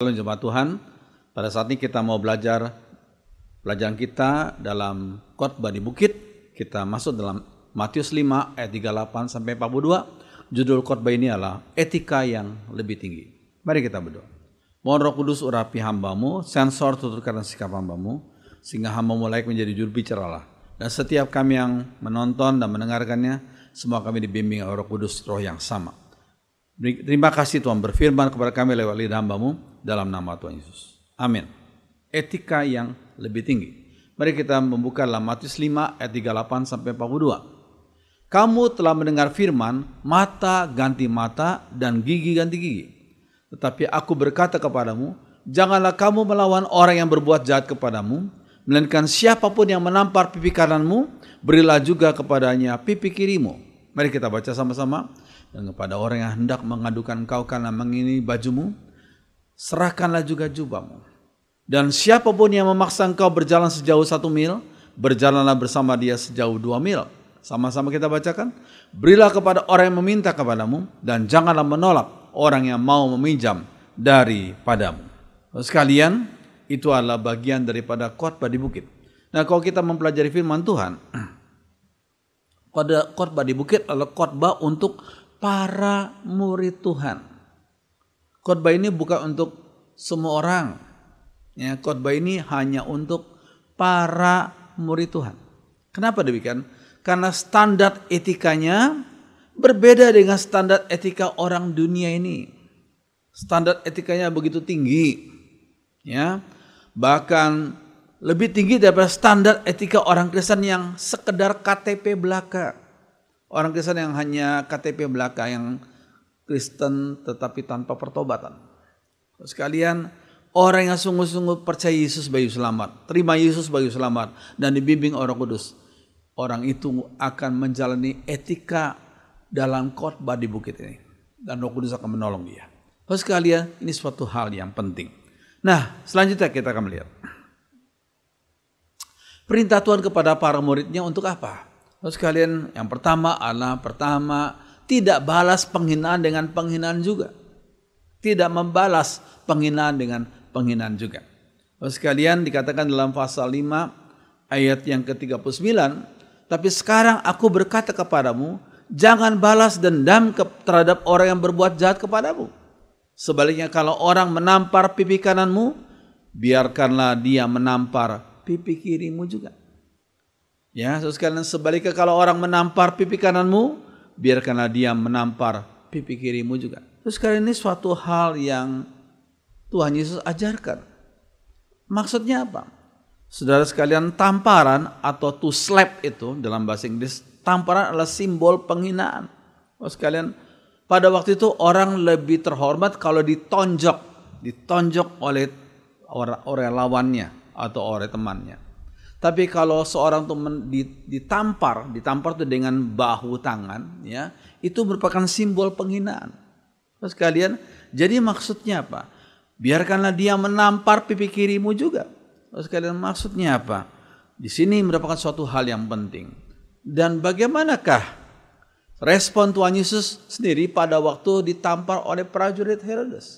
Shalom jemaat Tuhan, pada saat ini kita mau pelajaran kita dalam khotbah di bukit. Kita masuk dalam Matius 5 ayat 38 sampai 42. Judul khotbah ini adalah etika yang lebih tinggi. Mari kita berdoa. Mohon Roh Kudus urapi hamba-Mu, sensor tuturkan sikap hamba-Mu, sehingga hamba-Mu layak menjadi juru bicara Allah. Dan setiap kami yang menonton dan mendengarkannya, semua kami dibimbing oleh Roh Kudus, Roh yang sama. Terima kasih Tuhan berfirman kepada kami lewat lidah hamba-Mu dalam nama Tuhan Yesus. Amin. Etika yang lebih tinggi. Mari kita membuka dalam Matius 5 ayat 38 sampai 42. Kamu telah mendengar firman, mata ganti mata dan gigi ganti gigi. Tetapi aku berkata kepadamu, janganlah kamu melawan orang yang berbuat jahat kepadamu, melainkan siapapun yang menampar pipi kananmu, berilah juga kepadanya pipi kirimu. Mari kita baca sama-sama. Dan kepada orang yang hendak mengadukan engkau karena mengingini bajumu, serahkanlah juga jubahmu. Dan siapapun yang memaksa engkau berjalan sejauh 1 mil, berjalanlah bersama dia sejauh 2 mil. Sama-sama kita bacakan. Berilah kepada orang yang meminta kepadamu, dan janganlah menolak orang yang mau meminjam daripadamu. Sekalian, itu adalah bagian daripada khotbah di bukit. Nah, kalau kita mempelajari firman Tuhan, khotbah di bukit adalah khotbah untuk para murid Tuhan. Khotbah ini bukan untuk semua orang. Ya, khotbah ini hanya untuk para murid Tuhan. Kenapa demikian? Karena standar etikanya berbeda dengan standar etika orang dunia ini. Standar etikanya begitu tinggi. Ya, bahkan lebih tinggi daripada standar etika orang Kristen yang sekedar KTP belaka. Orang Kristen yang hanya KTP belaka, yang Kristen tetapi tanpa pertobatan. Sekalian, orang yang sungguh-sungguh percaya Yesus sebagai selamat, terima Yesus sebagai selamat, dan dibimbing Roh Kudus, orang itu akan menjalani etika dalam khotbah di bukit ini. Dan Roh Kudus akan menolong dia. Sekalian, ini suatu hal yang penting. Nah, selanjutnya kita akan melihat perintah Tuhan kepada para muridnya untuk apa? Sekalian, yang pertama adalah tidak balas penghinaan dengan penghinaan juga. Tidak membalas penghinaan dengan penghinaan juga. Sekalian, dikatakan dalam pasal 5 ayat yang ke-39, tapi sekarang aku berkata kepadamu, jangan balas dendam terhadap orang yang berbuat jahat kepadamu. Sebaliknya, kalau orang menampar pipi kananmu, biarkanlah dia menampar pipi kirimu juga. Ya, sekalian, sebaliknya kalau orang menampar pipi kananmu, biarkanlah dia menampar pipi kirimu juga. Sekalian, ini suatu hal yang Tuhan Yesus ajarkan. Maksudnya apa? Saudara sekalian, tamparan atau to slap itu dalam bahasa Inggris, tamparan adalah simbol penghinaan. Sekalian, pada waktu itu orang lebih terhormat kalau ditonjok oleh orang lawannya atau oleh temannya. Tapi kalau seorang itu ditampar itu dengan bahu tangan, ya, itu merupakan simbol penghinaan. Sekalian, jadi maksudnya apa? Biarkanlah dia menampar pipi kirimu juga. Sekalian, maksudnya apa? Di sini merupakan suatu hal yang penting. Dan bagaimanakah respon Tuhan Yesus sendiri pada waktu ditampar oleh prajurit Herodes?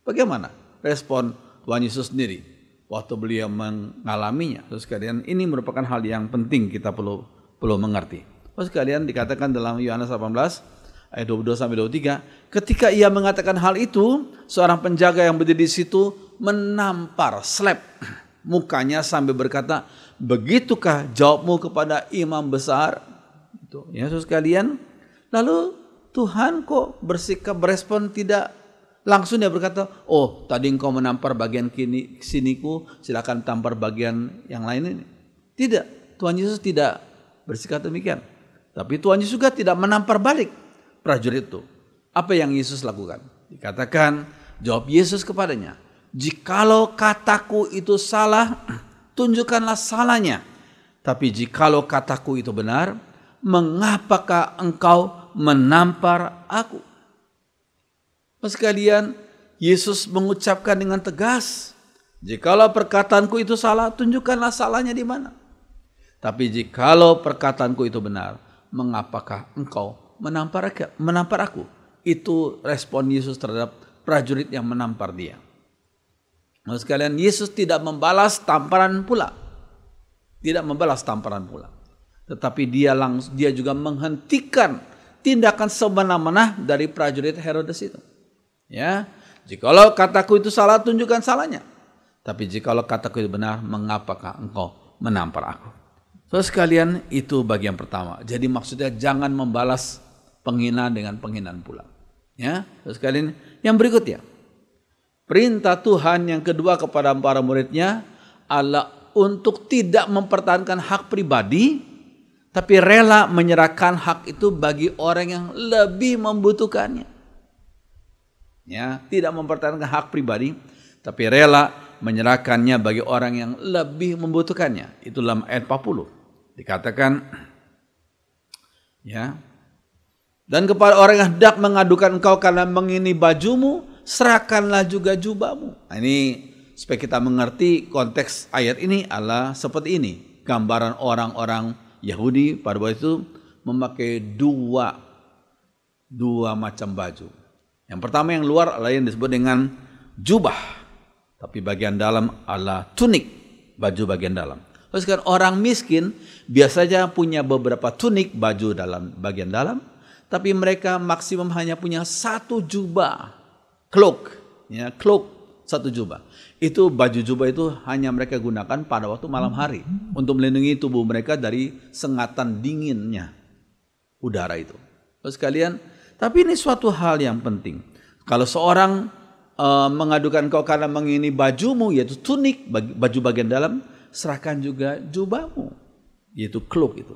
Bagaimana respon Tuhan Yesus sendiri waktu beliau mengalaminya? Sekalian, ini merupakan hal yang penting kita perlu mengerti. Sekalian, dikatakan dalam Yohanes 18 ayat 22 sampai 23, ketika ia mengatakan hal itu, seorang penjaga yang berdiri di situ menampar, slap mukanya sambil berkata, begitukah jawabmu kepada imam besar? Itu, ya, sekalian. Lalu Tuhan kok berespon tidak langsung. Dia berkata, oh, tadi engkau menampar bagian siniku, silakan tampar bagian yang lain ini. Tidak, Tuhan Yesus tidak bersikap demikian. Tapi Tuhan Yesus juga tidak menampar balik prajurit itu. Apa yang Yesus lakukan? Dikatakan, jawab Yesus kepadanya, jikalau kataku itu salah, tunjukkanlah salahnya. Tapi jikalau kataku itu benar, mengapakah engkau menampar aku? Sekalian, Yesus mengucapkan dengan tegas, jikalau perkataanku itu salah, tunjukkanlah salahnya di mana. Tapi jikalau perkataanku itu benar, mengapakah engkau menampar aku? Itu respon Yesus terhadap prajurit yang menampar dia. Maksud sekalian, Yesus tidak membalas tamparan pula. Tidak membalas tamparan pula. Tetapi dia juga menghentikan tindakan semena-mena dari prajurit Herodes itu. Ya, jikalau kataku itu salah, tunjukkan salahnya. Tapi jikalau kataku itu benar, mengapakah engkau menampar aku? So sekalian, itu bagian pertama. Jadi maksudnya jangan membalas penghinaan dengan penghinaan pula. Ya, so sekalian, yang berikutnya. Perintah Tuhan yang kedua kepada para muridnya adalah untuk tidak mempertahankan hak pribadi, tapi rela menyerahkan hak itu bagi orang yang lebih membutuhkannya. Ya, tidak mempertahankan hak pribadi, tapi rela menyerahkannya bagi orang yang lebih membutuhkannya. Itu dalam ayat 40. Dikatakan, ya, dan kepada orang yang hendak mengadukan engkau karena mengini bajumu, serahkanlah juga jubahmu. Nah, ini supaya kita mengerti konteks ayat ini adalah seperti ini. Gambaran orang-orang Yahudi pada waktu itu memakai dua macam baju. Yang pertama yang luar adalah yang disebut dengan jubah. Tapi bagian dalam adalah tunik, baju bagian dalam. Terus kan orang miskin biasanya punya beberapa tunik, baju dalam bagian dalam. Tapi mereka maksimum hanya punya satu jubah. Cloak, ya, cloak, satu jubah. Itu baju jubah itu hanya mereka gunakan pada waktu malam hari untuk melindungi tubuh mereka dari sengatan dinginnya udara itu. Terus sekalian, tapi ini suatu hal yang penting. Kalau seorang mengadukan kau karena mengini bajumu, yaitu tunik, baju bagian dalam, serahkan juga jubahmu, yaitu cloak itu.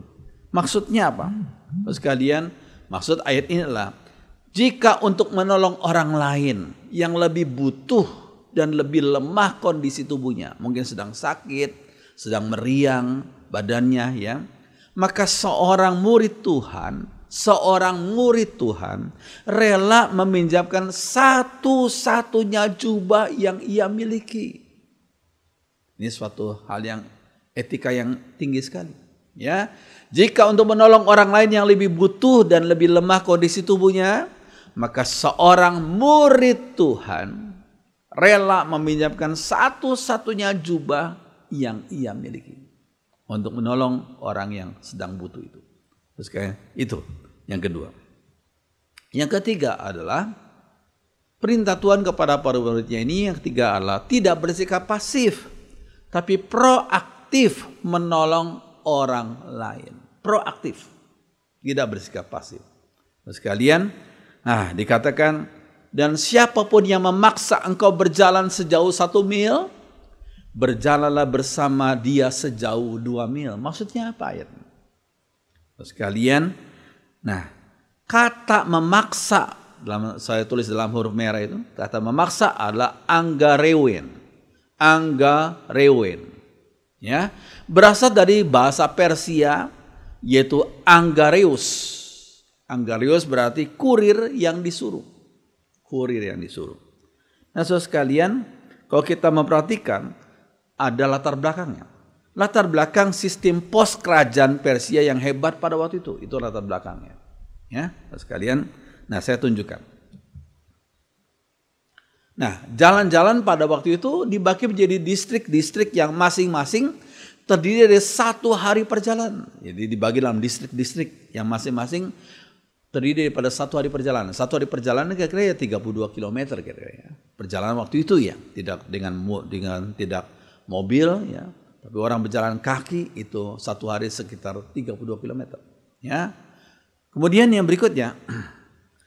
Maksudnya apa? Terus sekalian, maksud ayat ini adalah jika untuk menolong orang lain yang lebih butuh dan lebih lemah kondisi tubuhnya, mungkin sedang sakit, sedang meriang badannya, ya, maka seorang murid Tuhan rela meminjamkan satu-satunya jubah yang ia miliki. Ini suatu hal yang etika yang tinggi sekali, ya. Jika untuk menolong orang lain yang lebih butuh dan lebih lemah kondisi tubuhnya, maka seorang murid Tuhan rela meminjamkan satu-satunya jubah yang ia miliki untuk menolong orang yang sedang butuh itu. Terus kayak itu yang kedua. Yang ketiga adalah perintah Tuhan kepada para muridnya ini. Yang ketiga adalah tidak bersikap pasif, tapi proaktif menolong orang lain. Proaktif, tidak bersikap pasif. Terus sekalian, nah dikatakan, dan siapapun yang memaksa engkau berjalan sejauh 1 mil, berjalanlah bersama dia sejauh 2 mil. Maksudnya apa ayatnya? Terus sekalian, nah kata memaksa, saya tulis dalam huruf merah itu, kata memaksa adalah anggarewen. Anggarewen, ya, berasal dari bahasa Persia, yaitu anggareus. Anggareus berarti kurir yang disuruh. Kurir yang disuruh. Nah, saudara sekalian, kalau kita memperhatikan, ada latar belakangnya. Latar belakang sistem pos kerajaan Persia yang hebat pada waktu itu. Itu latar belakangnya. Ya, saudara sekalian. Nah, saya tunjukkan. Nah, jalan-jalan pada waktu itu dibagi menjadi distrik-distrik yang masing-masing terdiri dari 1 hari perjalanan. Jadi dibagi dalam distrik-distrik yang masing-masing terdiri daripada 1 hari perjalanan. 1 hari perjalanan kira-kira ya 32 km kira-kira ya. Perjalanan waktu itu ya, tidak dengan tidak mobil ya, tapi orang berjalan kaki itu 1 hari sekitar 32 km ya. Kemudian yang berikutnya,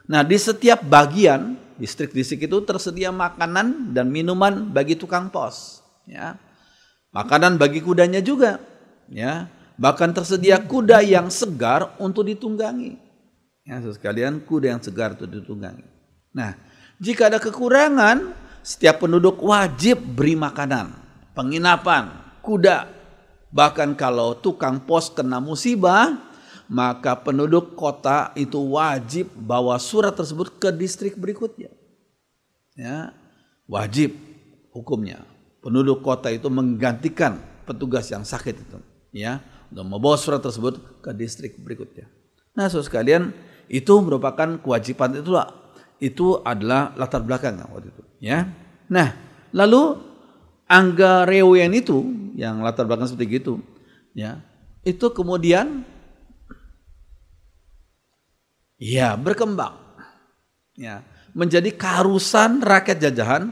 nah di setiap bagian distrik-distrik itu tersedia makanan dan minuman bagi tukang pos ya. Makanan bagi kudanya juga ya. Bahkan tersedia kuda yang segar untuk ditunggangi. Ya, sekalian kuda yang segar untuk ditunggangi. Nah, jika ada kekurangan, setiap penduduk wajib beri makanan, penginapan, kuda. Bahkan kalau tukang pos kena musibah, maka penduduk kota itu wajib bawa surat tersebut ke distrik berikutnya. Ya, wajib hukumnya. Penduduk kota itu menggantikan petugas yang sakit itu, ya, untuk membawa surat tersebut ke distrik berikutnya. Nah, saudara sekalian, itu merupakan kewajiban itu adalah latar belakangnya waktu itu, ya. Nah, lalu Angga Reuen itu yang latar belakang seperti itu, ya, itu kemudian ya berkembang, ya, menjadi keharusan rakyat jajahan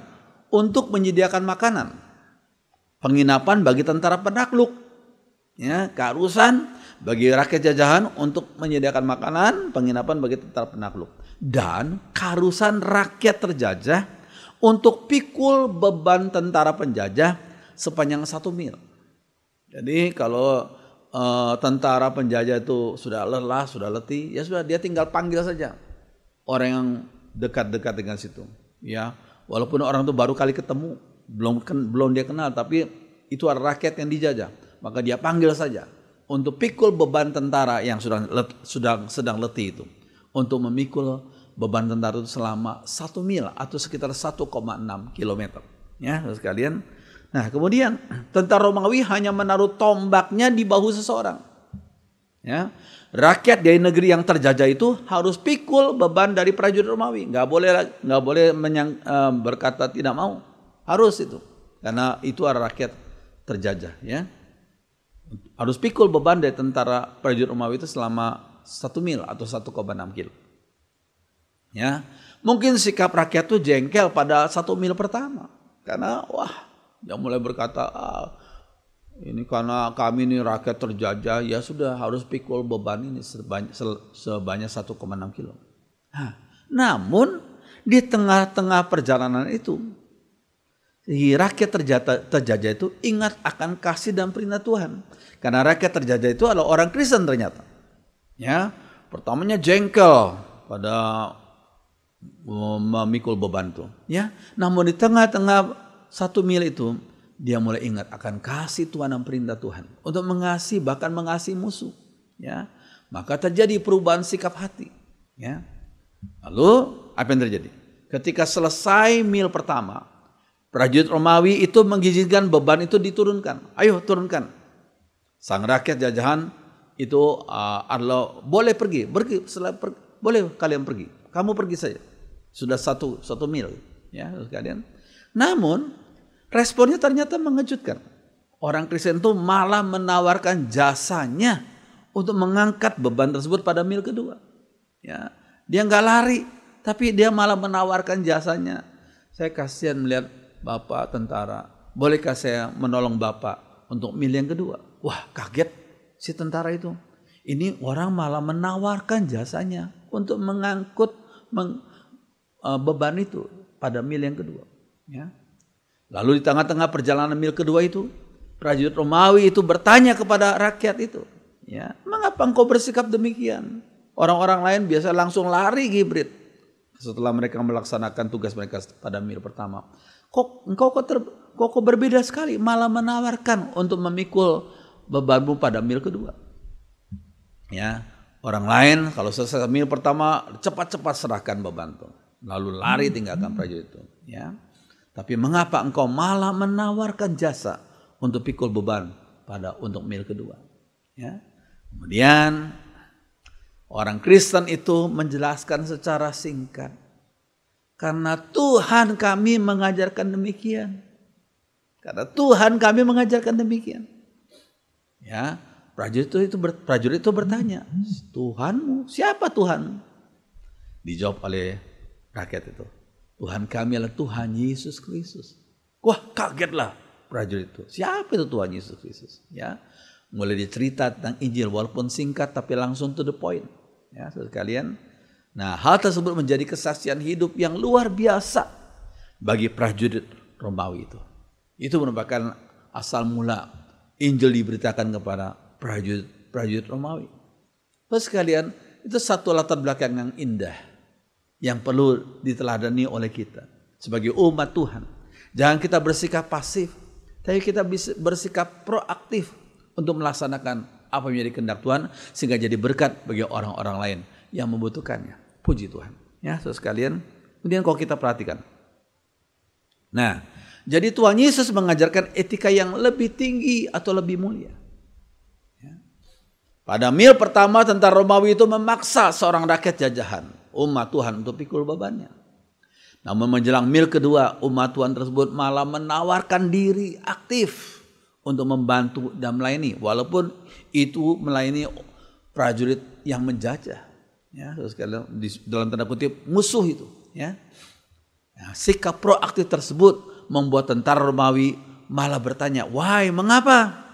untuk menyediakan makanan, penginapan bagi tentara penakluk, ya, keharusan bagi rakyat jajahan untuk menyediakan makanan, penginapan bagi tentara penakluk, dan keharusan rakyat terjajah untuk pikul beban tentara penjajah sepanjang 1 mil. Jadi kalau tentara penjajah itu sudah lelah, sudah letih, ya sudah, dia tinggal panggil saja orang yang dekat-dekat dengan situ. Ya, walaupun orang itu baru kali ketemu, belum dia kenal, tapi itu ada rakyat yang dijajah, maka dia panggil saja untuk pikul beban tentara yang sedang letih itu, untuk memikul beban tentara itu selama 1 mil atau sekitar 1,6 kilometer. Ya, sekalian. Nah, kemudian tentara Romawi hanya menaruh tombaknya di bahu seseorang. Ya, rakyat dari negeri yang terjajah itu harus pikul beban dari prajurit Romawi. Nggak boleh berkata tidak mau. Harus itu, karena itu adalah rakyat terjajah. Ya, harus pikul beban dari tentara prajurit Romawi itu selama 1 mil atau 1,6 kilo. Ya, mungkin sikap rakyat itu jengkel pada 1 mil pertama, karena dia mulai berkata, ini karena kami ini rakyat terjajah, ya sudah harus pikul beban ini sebanyak 1,6 kilo. Namun di tengah-tengah perjalanan itu, rakyat terjajah itu ingat akan kasih dan perintah Tuhan, karena rakyat terjajah itu adalah orang Kristen ternyata. Ya, pertamanya jengkel pada memikul beban itu, ya. Namun di tengah-tengah 1 mil itu dia mulai ingat akan kasih Tuhan dan perintah Tuhan untuk mengasihi, bahkan mengasihi musuh, ya. Maka terjadi perubahan sikap hati, ya. Lalu apa yang terjadi? Ketika selesai mil pertama, prajurit Romawi itu mengizinkan beban itu diturunkan. Ayo turunkan. Sang rakyat jajahan itu adalah boleh pergi, boleh kalian pergi. Kamu pergi saja. Sudah satu mil, ya sekalian. Namun responnya ternyata mengejutkan. Orang Kristen itu malah menawarkan jasanya untuk mengangkat beban tersebut pada mil kedua. Ya, dia nggak lari, tapi dia malah menawarkan jasanya. Saya kasihan melihat Bapak tentara. Bolehkah saya menolong Bapak untuk mil yang kedua? Wah, kaget si tentara itu. Ini orang malah menawarkan jasanya untuk mengangkut beban itu pada mil yang kedua. Ya. Lalu di tengah-tengah perjalanan mil kedua itu, prajurit Romawi itu bertanya kepada rakyat itu, ya, mengapa engkau bersikap demikian? Orang-orang lain biasa langsung lari gibrit setelah mereka melaksanakan tugas mereka pada mil pertama. Kok berbeda sekali, malah menawarkan untuk memikul bebanmu pada mil kedua. Ya, orang lain kalau selesai mil pertama cepat-cepat serahkan beban itu, lalu lari tinggalkan prajurit itu. Ya, tapi mengapa engkau malah menawarkan jasa untuk pikul beban untuk mil kedua? Ya, kemudian orang Kristen itu menjelaskan secara singkat, karena Tuhan kami mengajarkan demikian. Karena Tuhan kami mengajarkan demikian. Ya, prajurit itu bertanya, Tuhanmu, siapa Tuhan? Dijawab oleh rakyat itu, Tuhan kami adalah Tuhan Yesus Kristus. Wah, kagetlah prajurit itu. Siapa itu Tuhan Yesus Kristus? Ya, mulai dicerita tentang Injil walaupun singkat tapi langsung to the point. Ya, sekalian. Nah, hal tersebut menjadi kesaksian hidup yang luar biasa bagi prajurit Romawi itu. Itu merupakan asal mula Injil diberitakan kepada prajurit Romawi. Terus sekalian, itu satu latar belakang yang indah yang perlu diteladani oleh kita sebagai umat Tuhan. Jangan kita bersikap pasif, tapi kita bisa bersikap proaktif untuk melaksanakan apa yang menjadi kehendak Tuhan sehingga jadi berkat bagi orang-orang lain yang membutuhkannya. Puji Tuhan. Ya, saudara sekalian. Kemudian kalau kita perhatikan. Nah, jadi Tuhan Yesus mengajarkan etika yang lebih tinggi atau lebih mulia. Ya. Pada mil pertama tentara Romawi itu memaksa seorang rakyat jajahan, umat Tuhan, untuk pikul bebannya. Namun menjelang mil kedua, umat Tuhan tersebut malah menawarkan diri aktif untuk membantu dan melayani, walaupun itu melayani prajurit yang menjajah, ya, dalam tanda kutip musuh itu, ya. Nah, sikap proaktif tersebut membuat tentara Romawi malah bertanya, "Wahai, mengapa?"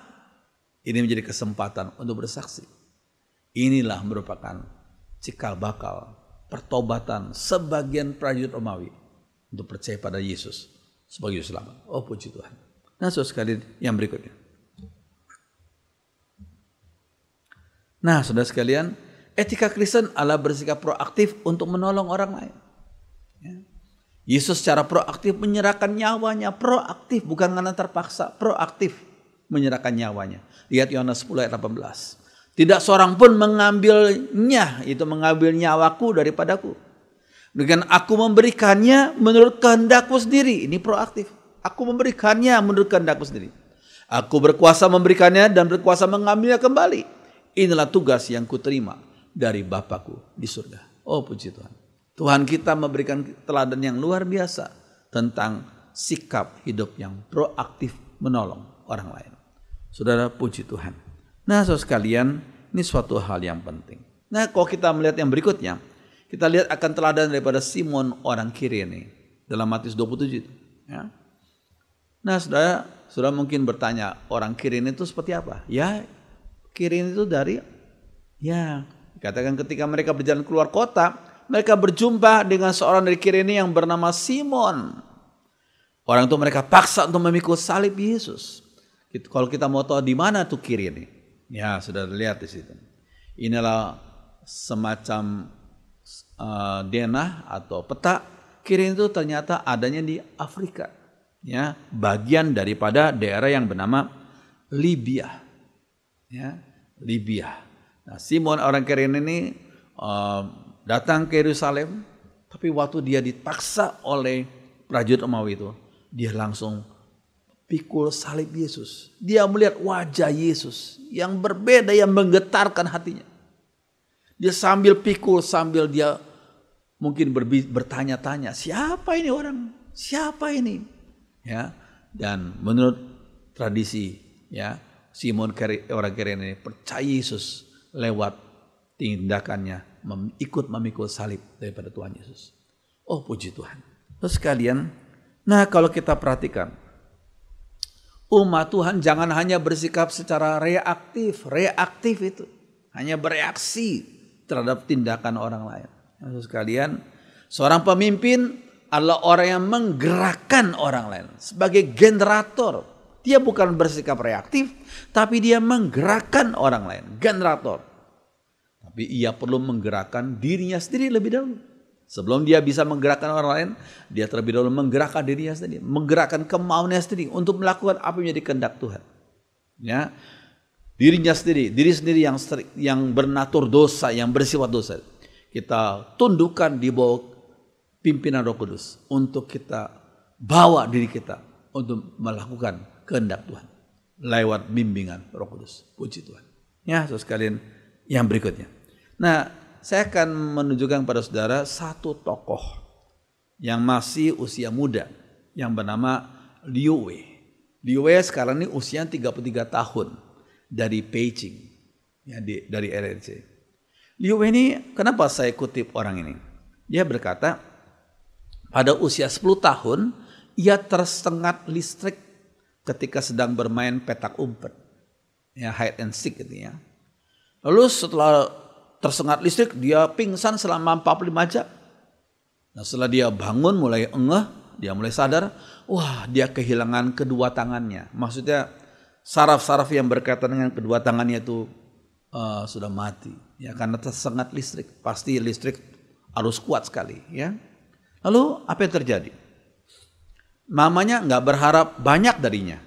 Ini menjadi kesempatan untuk bersaksi. Inilah merupakan cikal bakal pertobatan sebagian prajurit Romawi untuk percaya pada Yesus sebagai Juru Selamat. Oh, puji Tuhan. Nah, saudara sekalian, yang berikutnya. Nah, saudara sekalian, etika Kristen adalah bersikap proaktif untuk menolong orang lain. Ya. Yesus secara proaktif menyerahkan nyawanya, proaktif, bukan karena terpaksa, proaktif menyerahkan nyawanya. Lihat Yohanes 10 ayat 18. Tidak seorang pun mengambilnya, itu mengambil nyawaku daripadaku. Dengan aku memberikannya menurut kehendakku sendiri. Ini proaktif. Aku memberikannya menurut kehendakku sendiri. Aku berkuasa memberikannya dan berkuasa mengambilnya kembali. Inilah tugas yang kuterima dari Bapakku di surga. Oh, puji Tuhan. Tuhan kita memberikan teladan yang luar biasa tentang sikap hidup yang proaktif menolong orang lain. Saudara, puji Tuhan. Nah, saudara sekalian, ini suatu hal yang penting. Nah, kalau kita melihat yang berikutnya, kita lihat akan teladan daripada Simon orang Kirene dalam Matius 27 itu, ya. Nah, saudara mungkin bertanya, orang Kirene itu seperti apa? Ya, Kirene itu katakan ketika mereka berjalan keluar kota, mereka berjumpa dengan seorang dari Kirene yang bernama Simon. Orang itu mereka paksa untuk memikul salib Yesus. Kalau kita mau tahu di mana tuh Kirene, ya sudah lihat di situ. Inilah semacam denah atau peta. Kirene itu ternyata adanya di Afrika. Ya, bagian daripada daerah yang bernama Libya. Ya, Libya. Nah, Simon orang Kirene ini datang ke Yerusalem, tapi waktu dia dipaksa oleh prajurit Romawi itu, dia langsung pikul salib Yesus. Dia melihat wajah Yesus yang berbeda, yang menggetarkan hatinya. Dia sambil pikul, sambil dia mungkin bertanya-tanya, siapa ini orang? Siapa ini? Ya, dan menurut tradisi, ya, Simon orang Kirene ini percaya Yesus lewat tindakannya ikut memikul salib daripada Tuhan Yesus. Oh, puji Tuhan. Terus sekalian, nah kalau kita perhatikan, umat Tuhan jangan hanya bersikap secara reaktif itu, hanya bereaksi terhadap tindakan orang lain. Terus sekalian, seorang pemimpin adalah orang yang menggerakkan orang lain sebagai generator. Dia bukan bersikap reaktif, tapi dia menggerakkan orang lain, generator. Tapi ia perlu menggerakkan dirinya sendiri lebih dahulu. Sebelum dia bisa menggerakkan orang lain, dia terlebih dahulu menggerakkan dirinya sendiri, menggerakkan kemauannya sendiri untuk melakukan apa yang menjadi kehendak Tuhan. Ya, dirinya sendiri, diri sendiri yang bernatur dosa, yang bersifat dosa, kita tundukkan di bawah pimpinan Roh Kudus untuk kita bawa diri kita untuk melakukan kehendak Tuhan lewat bimbingan Roh Kudus. Puji Tuhan. Ya, saudara sekalian, yang berikutnya. Nah, saya akan menunjukkan pada saudara satu tokoh yang masih usia muda yang bernama Liu Wei. Liu Wei sekarang ini usia 33 tahun dari Beijing, ya, dari RRC. Liu Wei ini, kenapa saya kutip orang ini? Dia berkata, pada usia 10 tahun, ia tersengat listrik ketika sedang bermain petak umpet, ya, hide and seek gitu ya. Lalu setelah tersengat listrik, dia pingsan selama 45 jam. Nah, setelah dia bangun, mulai engeh, dia mulai sadar, wah, dia kehilangan kedua tangannya. Maksudnya saraf-saraf yang berkaitan dengan kedua tangannya itu sudah mati, ya, karena tersengat listrik. Pasti listrik harus kuat sekali, ya. Lalu apa yang terjadi? Mamanya nggak berharap banyak darinya.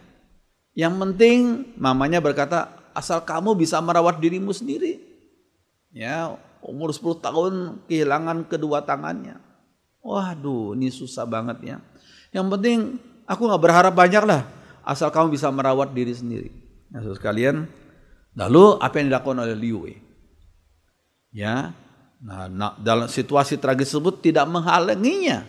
Yang penting mamanya berkata, asal kamu bisa merawat dirimu sendiri. Ya, umur 10 tahun kehilangan kedua tangannya. Waduh, ini susah banget ya. Yang penting aku nggak berharap banyak lah, asal kamu bisa merawat diri sendiri. Nah, saudara sekalian, lalu apa yang dilakukan oleh Liu Wei? Ya, nah, dalam situasi tragis tersebut tidak menghalanginya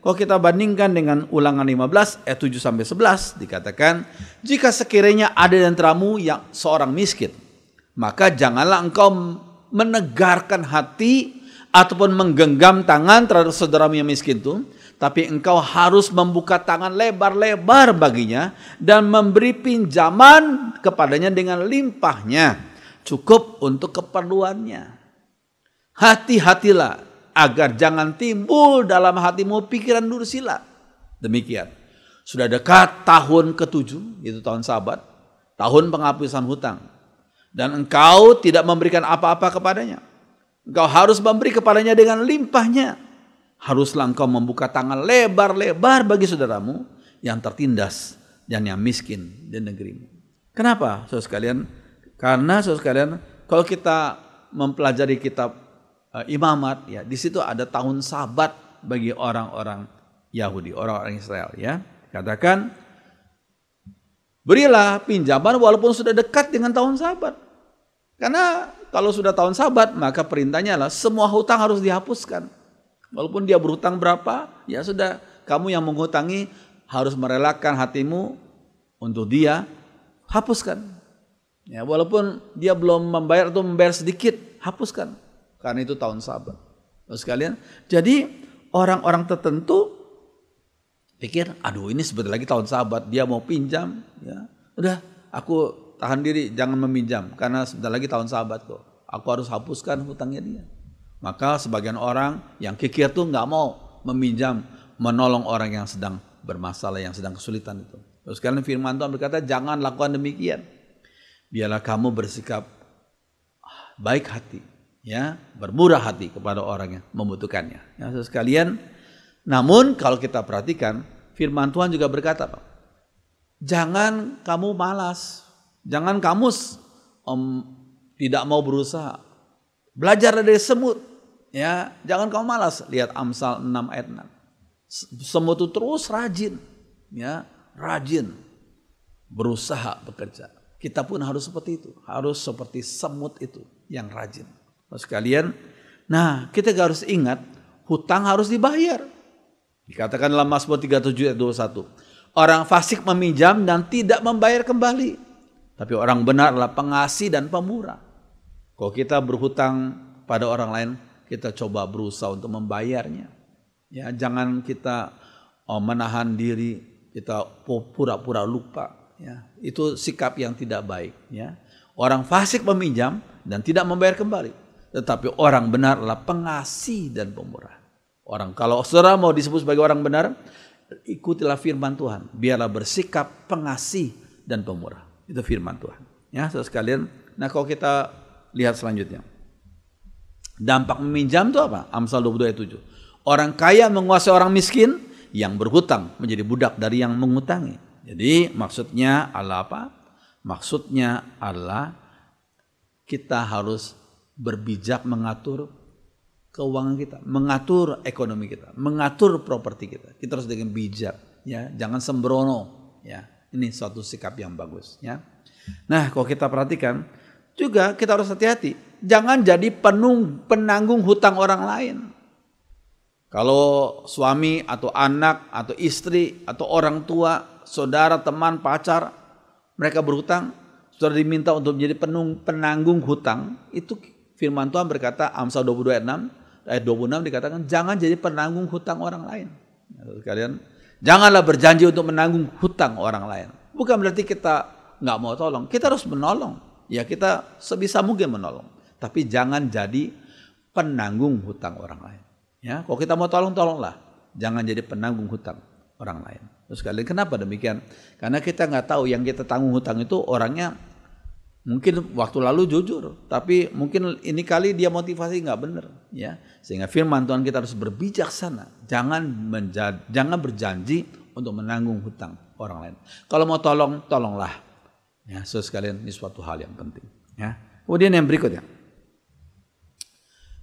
kalau kita bandingkan dengan Ulangan 15 ayat 7 sampai 11 dikatakan, jika sekiranya ada di antaramu yang seorang miskin, maka janganlah engkau menegarkan hati ataupun menggenggam tangan terhadap saudaramu yang miskin itu, tapi engkau harus membuka tangan lebar-lebar baginya dan memberi pinjaman kepadanya dengan limpahnya, cukup untuk keperluannya. Hati-hatilah agar jangan timbul dalam hatimu pikiran dursila. Demikian. Sudah dekat tahun ke-7, yaitu tahun Sabat, tahun penghapusan hutang. Dan engkau tidak memberikan apa-apa kepadanya. Engkau harus memberi kepadanya dengan limpahnya. Haruslah engkau membuka tangan lebar-lebar bagi saudaramu yang tertindas dan yang miskin di negerimu. Kenapa, saudara sekalian? Karena saudara sekalian, kalau kita mempelajari kitab Imamat, ya, di situ ada tahun Sabat bagi orang-orang Yahudi, orang-orang Israel, ya. Katakan, berilah pinjaman walaupun sudah dekat dengan tahun Sabat. Karena kalau sudah tahun Sabat, maka perintahnya adalah semua hutang harus dihapuskan. Walaupun dia berhutang berapa, ya sudah, kamu yang menghutangi harus merelakan hatimu untuk dia hapuskan. Ya, walaupun dia belum membayar atau membayar sedikit, hapuskan. Karena itu tahun Sabat. Terus sekalian, jadi orang-orang tertentu pikir, aduh ini sebentar lagi tahun Sabat, dia mau pinjam, ya udah aku tahan diri, jangan meminjam karena sebentar lagi tahun Sabat kok. Aku harus hapuskan hutangnya dia. Maka sebagian orang yang kikir tuh nggak mau meminjam, menolong orang yang sedang bermasalah, yang sedang kesulitan itu. Terus sekalian firman Tuhan berkata, jangan lakukan demikian. Biarlah kamu bersikap baik hati, ya, bermurah hati kepada orang yang membutuhkannya. Ya, sekalian, namun kalau kita perhatikan, firman Tuhan juga berkata, jangan kamu malas. Jangan kamu tidak mau berusaha. Belajar dari semut. Ya, jangan kamu malas. Lihat Amsal 6 ayat 6. Semut itu terus rajin. Ya, rajin. Berusaha bekerja. Kita pun harus seperti itu. Harus seperti semut itu yang rajin. Sekalian, nah kita harus ingat hutang harus dibayar. Dikatakan dalam Mazmur 37 ayat 21. Orang fasik meminjam dan tidak membayar kembali. Tapi orang benar adalah pengasih dan pemurah. Kalau kita berhutang pada orang lain, kita coba berusaha untuk membayarnya. Ya, jangan kita menahan diri, kita pura-pura lupa. Ya, itu sikap yang tidak baik. Ya, orang fasik meminjam dan tidak membayar kembali. Tetapi orang benar adalah pengasih dan pemurah. Kalau saudara mau disebut sebagai orang benar, ikutilah firman Tuhan. Biarlah bersikap pengasih dan pemurah. Itu firman Tuhan. Ya, saudara sekalian. Nah, kalau kita lihat selanjutnya. Dampak meminjam itu apa? Amsal 22 ayat 7. Orang kaya menguasai orang miskin, yang berhutang menjadi budak dari yang mengutangi. Jadi maksudnya adalah apa? Maksudnya adalah kita harus berbijak mengatur keuangan kita, mengatur ekonomi kita, mengatur properti kita. Kita harus dengan bijak, ya, jangan sembrono, ya. Ini suatu sikap yang bagus, ya. Nah, kalau kita perhatikan juga kita harus hati-hati, jangan jadi penanggung hutang orang lain. Kalau suami atau anak atau istri atau orang tua, saudara, teman, pacar, mereka berhutang, sudah diminta untuk menjadi penanggung hutang, itu firman Tuhan berkata, Amsal 22 ayat 6, ayat 26 dikatakan, jangan jadi penanggung hutang orang lain. Kalian janganlah berjanji untuk menanggung hutang orang lain. Bukan berarti kita nggak mau tolong. Kita harus menolong. Ya, kita sebisa mungkin menolong. Tapi jangan jadi penanggung hutang orang lain. Ya, kalau kita mau tolong, tolonglah. Jangan jadi penanggung hutang orang lain. Terus kalian, kenapa demikian? Karena kita nggak tahu yang kita tanggung hutang itu orangnya mungkin waktu lalu jujur, tapi mungkin ini kali dia motivasi nggak benar, ya. Sehingga firman Tuhan kita harus berbijaksana. Jangan berjanji untuk menanggung hutang orang lain. Kalau mau tolong, tolonglah. Ya, saudara sekalian, ini suatu hal yang penting. Ya. Kemudian yang berikutnya,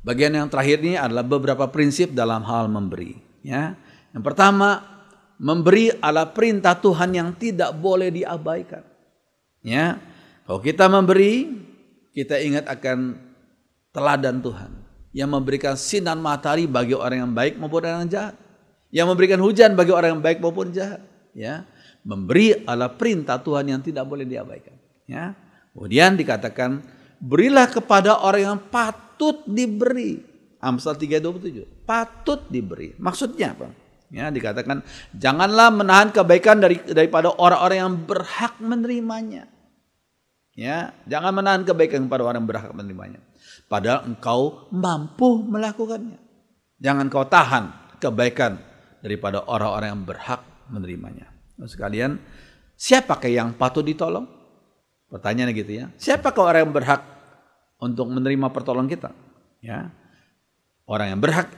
bagian yang terakhir ini adalah beberapa prinsip dalam hal memberi. Ya. Yang pertama, memberi adalah perintah Tuhan yang tidak boleh diabaikan. Ya. Kalau kita memberi, kita ingat akan teladan Tuhan yang memberikan sinar matahari bagi orang yang baik maupun orang yang jahat. Yang memberikan hujan bagi orang yang baik maupun jahat. Ya, memberi adalah perintah Tuhan yang tidak boleh diabaikan. Ya, kemudian dikatakan berilah kepada orang yang patut diberi. Amsal 3:27. Patut diberi. Maksudnya apa? Ya, dikatakan janganlah menahan kebaikan daripada orang-orang yang berhak menerimanya. Ya, jangan menahan kebaikan kepada orang yang berhak menerimanya. Padahal engkau mampu melakukannya. Jangan kau tahan kebaikan daripada orang-orang yang berhak menerimanya. Sekalian, siapakah yang patut ditolong? Pertanyaannya gitu ya. Siapakah orang yang berhak untuk menerima pertolongan kita? Ya. Orang yang berhak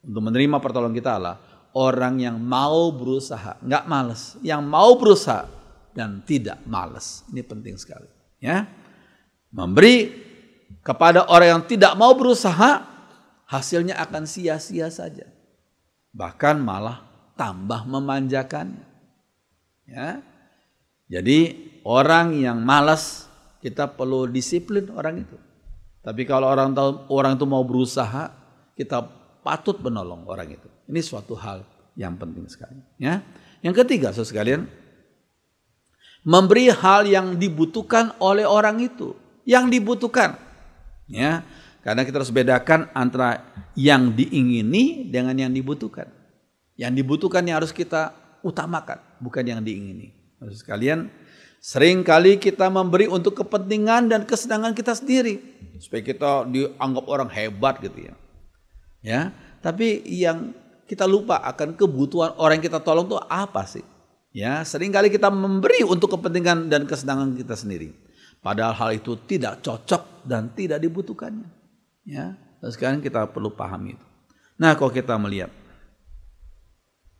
untuk menerima pertolongan kita adalah orang yang mau berusaha, enggak malas, yang mau berusaha dan tidak malas. Ini penting sekali, ya. Memberi kepada orang yang tidak mau berusaha, hasilnya akan sia-sia saja. Bahkan malah tambah memanjakannya. Ya. Jadi orang yang malas, kita perlu disiplin orang itu. Tapi kalau orang itu mau berusaha, kita patut menolong orang itu. Ini suatu hal yang penting sekali. Ya. Yang ketiga, saudara sekalian, memberi hal yang dibutuhkan oleh orang itu. Yang dibutuhkan. Ya. Karena kita harus bedakan antara yang diingini dengan yang dibutuhkan. Yang dibutuhkan yang harus kita utamakan, bukan yang diingini. Saudara sekalian, seringkali kita memberi untuk kepentingan dan kesenangan kita sendiri. Supaya kita dianggap orang hebat gitu ya. Ya, tapi yang kita lupa akan kebutuhan orang yang kita tolong itu apa sih? Ya, seringkali kita memberi untuk kepentingan dan kesenangan kita sendiri. Padahal hal itu tidak cocok dan tidak dibutuhkannya. Ya, dan sekarang kita perlu pahami itu. Nah, kalau kita melihat,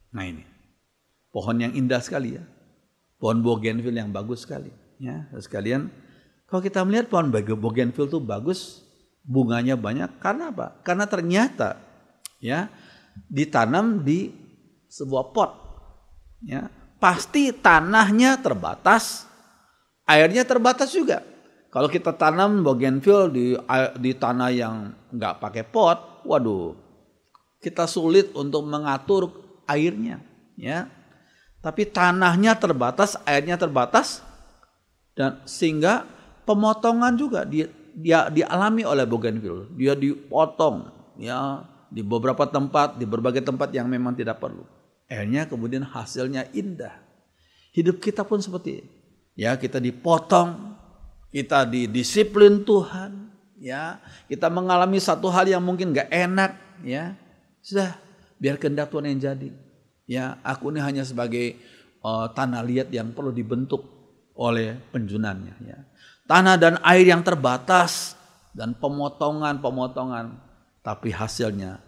nah ini pohon yang indah sekali ya, pohon bougainville yang bagus sekali. Ya, sekalian, kalau kita melihat pohon bougainville itu bagus, bunganya banyak. Karena apa? Karena ternyata ya ditanam di sebuah pot. Ya, pasti tanahnya terbatas, airnya terbatas juga. Kalau kita tanam bougainville di tanah yang nggak pakai pot, waduh, kita sulit untuk mengatur airnya. Ya, tapi tanahnya terbatas, airnya terbatas, dan sehingga pemotongan juga dia dialami oleh bougainville. Dia dipotong ya di beberapa tempat, di berbagai tempat yang memang tidak perlu. Akhirnya kemudian hasilnya indah. Hidup kita pun seperti itu. Ya, kita dipotong, kita didisiplin Tuhan, ya. Kita mengalami satu hal yang mungkin gak enak, ya. Sudah, biar kehendak Tuhan yang jadi. Ya, aku ini hanya sebagai tanah liat yang perlu dibentuk oleh penjunannya, ya. Tanah dan air yang terbatas dan pemotongan, tapi hasilnya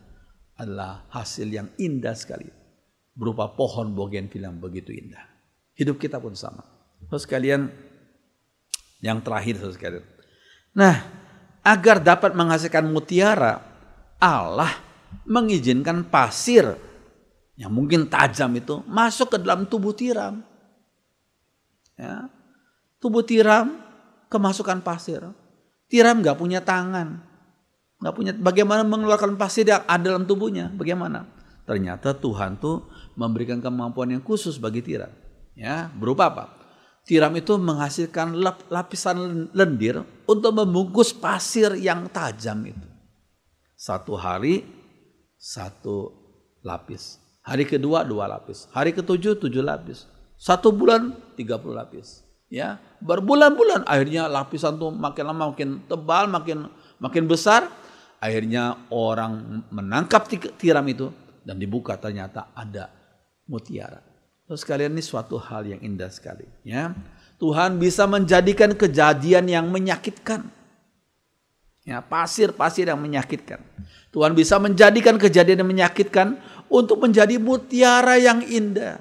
adalah hasil yang indah sekali, berupa pohon bougainville yang begitu indah. Hidup kita pun sama. Terus sekalian, yang terakhir saudara sekalian. Nah, agar dapat menghasilkan mutiara, Allah mengizinkan pasir yang mungkin tajam itu masuk ke dalam tubuh tiram. Ya, tubuh tiram kemasukan pasir. Tiram nggak punya tangan, nggak punya. Bagaimana mengeluarkan pasir yang ada dalam tubuhnya? Bagaimana? Ternyata Tuhan tuh memberikan kemampuan yang khusus bagi tiram. Ya, berupa apa? Tiram itu menghasilkan lapisan lendir untuk membungkus pasir yang tajam itu. Satu hari 1 lapis. Hari kedua 2 lapis. Hari ke-7 7 lapis. 1 bulan 30 lapis. Ya, berbulan-bulan akhirnya lapisan tuh makin lama makin tebal, makin besar. Akhirnya orang menangkap tiram itu dan dibuka, ternyata ada mutiara. Terus sekalian, ini suatu hal yang indah sekali, ya. Tuhan bisa menjadikan kejadian yang menyakitkan. Ya, pasir-pasir yang menyakitkan. Tuhan bisa menjadikan kejadian yang menyakitkan untuk menjadi mutiara yang indah.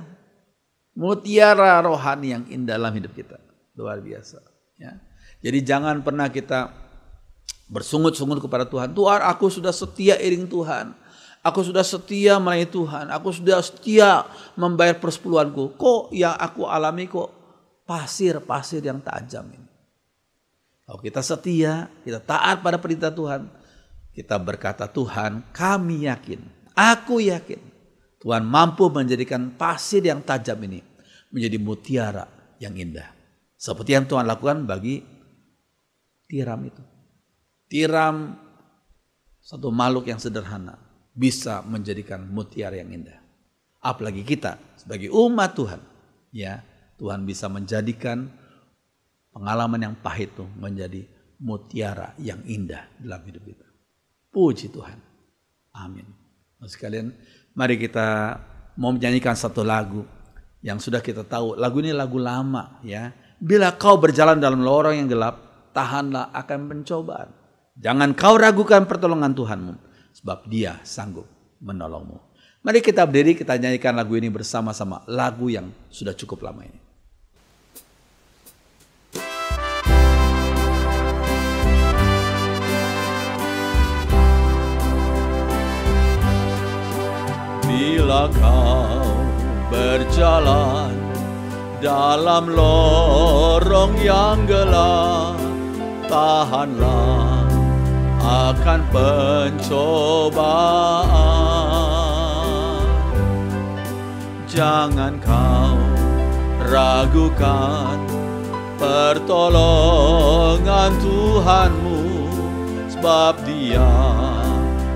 Mutiara rohani yang indah dalam hidup kita. Luar biasa. Ya. Jadi jangan pernah kita bersungut-sungut kepada Tuhan. Tuhan, aku sudah setia iring Tuhan. Aku sudah setia melayani Tuhan. Aku sudah setia membayar persepuluhanku. Kok yang aku alami kok pasir-pasir yang tajam ini. Kalau kita setia, kita taat pada perintah Tuhan. Kita berkata, Tuhan, kami yakin. Aku yakin. Tuhan mampu menjadikan pasir yang tajam ini menjadi mutiara yang indah. Seperti yang Tuhan lakukan bagi tiram itu. Tiram, satu makhluk yang sederhana, bisa menjadikan mutiara yang indah. Apalagi kita sebagai umat Tuhan, ya, Tuhan bisa menjadikan pengalaman yang pahit itu menjadi mutiara yang indah dalam hidup kita. Puji Tuhan. Amin. Sekalian, mari kita mau menyanyikan satu lagu yang sudah kita tahu. Lagu ini lagu lama, ya. Bila kau berjalan dalam lorong yang gelap, tahanlah akan pencobaan. Jangan kau ragukan pertolongan Tuhanmu, sebab Dia sanggup menolongmu. Mari kita berdiri, kita nyanyikan lagu ini bersama-sama. Lagu yang sudah cukup lama ini. Bila kau berjalan dalam lorong yang gelap, tahanlah akan pencobaan. Jangan kau ragukan pertolongan Tuhanmu, sebab Dia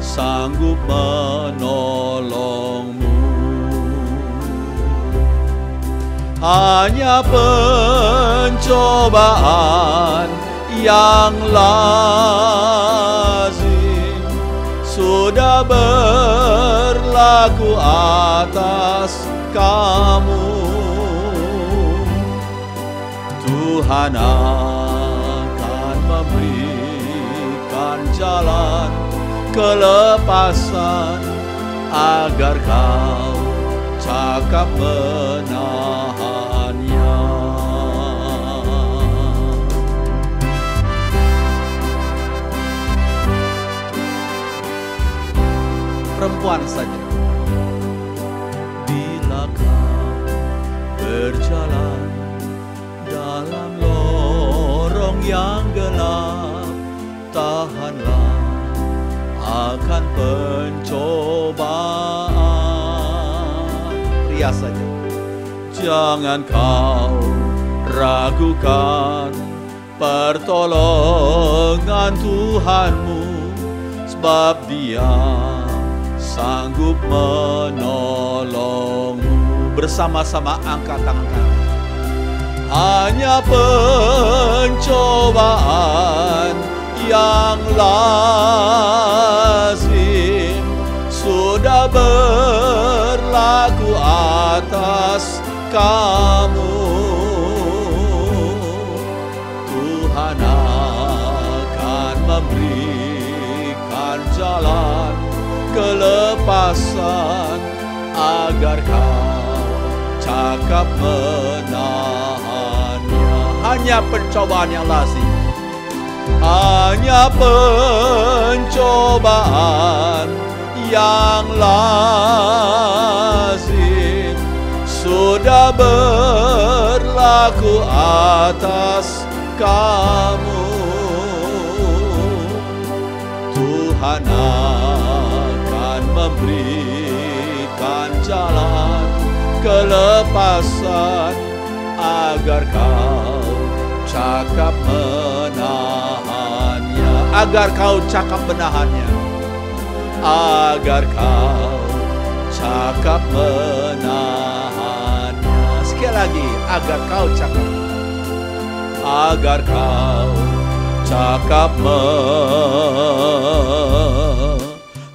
sanggup menolongmu. Hanya pencobaan yang lazim sudah berlaku atas kamu. Tuhan akan memberikan jalan kelepasan agar kau cakap menahannya. Perempuan saja. Bila kau berjalan dalam lorong yang gelap, tahanlah akan pencobaan. Pria saja. Jangan kau ragukan pertolongan Tuhanmu, sebab Dia sanggup menolongmu. Bersama-sama angkat tangan kanan. Hanya pencobaan yang lazim sudah berlaku atas kamu. Tuhan akan memberikan jalan kelepasan agar kau cakap menahannya. Hanya pencobaan yang lazim. Hanya pencobaan yang lazim sudah berlaku atas kamu. Tuhan akan memberikan jalan kelepasan agar kau cakap menahannya. Agar kau cakap menahannya. Agar kau cakap menahannya. Sekali lagi, agar kau cakap. Agar kau cakap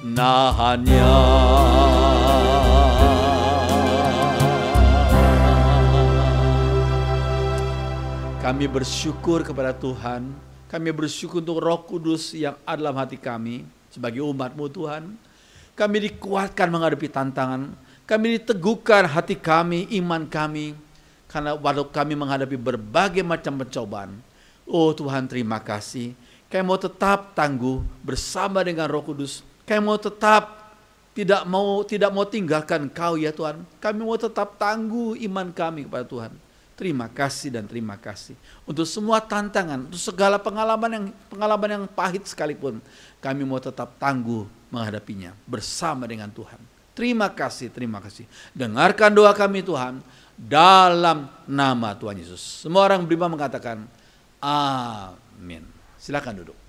menahannya. Kami bersyukur kepada Tuhan. Kami bersyukur untuk Roh Kudus yang ada dalam hati kami sebagai umat-Mu Tuhan. Kami dikuatkan menghadapi tantangan. Kami diteguhkan hati kami, iman kami. Karena waktu kami menghadapi berbagai macam pencobaan. Oh Tuhan, terima kasih. Kami mau tetap tangguh bersama dengan Roh Kudus. Kami mau tetap tidak mau tinggalkan Kau ya Tuhan. Kami mau tetap tangguh iman kami kepada Tuhan. Terima kasih dan terima kasih untuk semua tantangan, untuk segala pengalaman yang pahit sekalipun, kami mau tetap tangguh menghadapinya bersama dengan Tuhan. Terima kasih, terima kasih. Dengarkan doa kami Tuhan, dalam nama Tuhan Yesus. Semua orang beriman mengatakan, amin. Silakan duduk.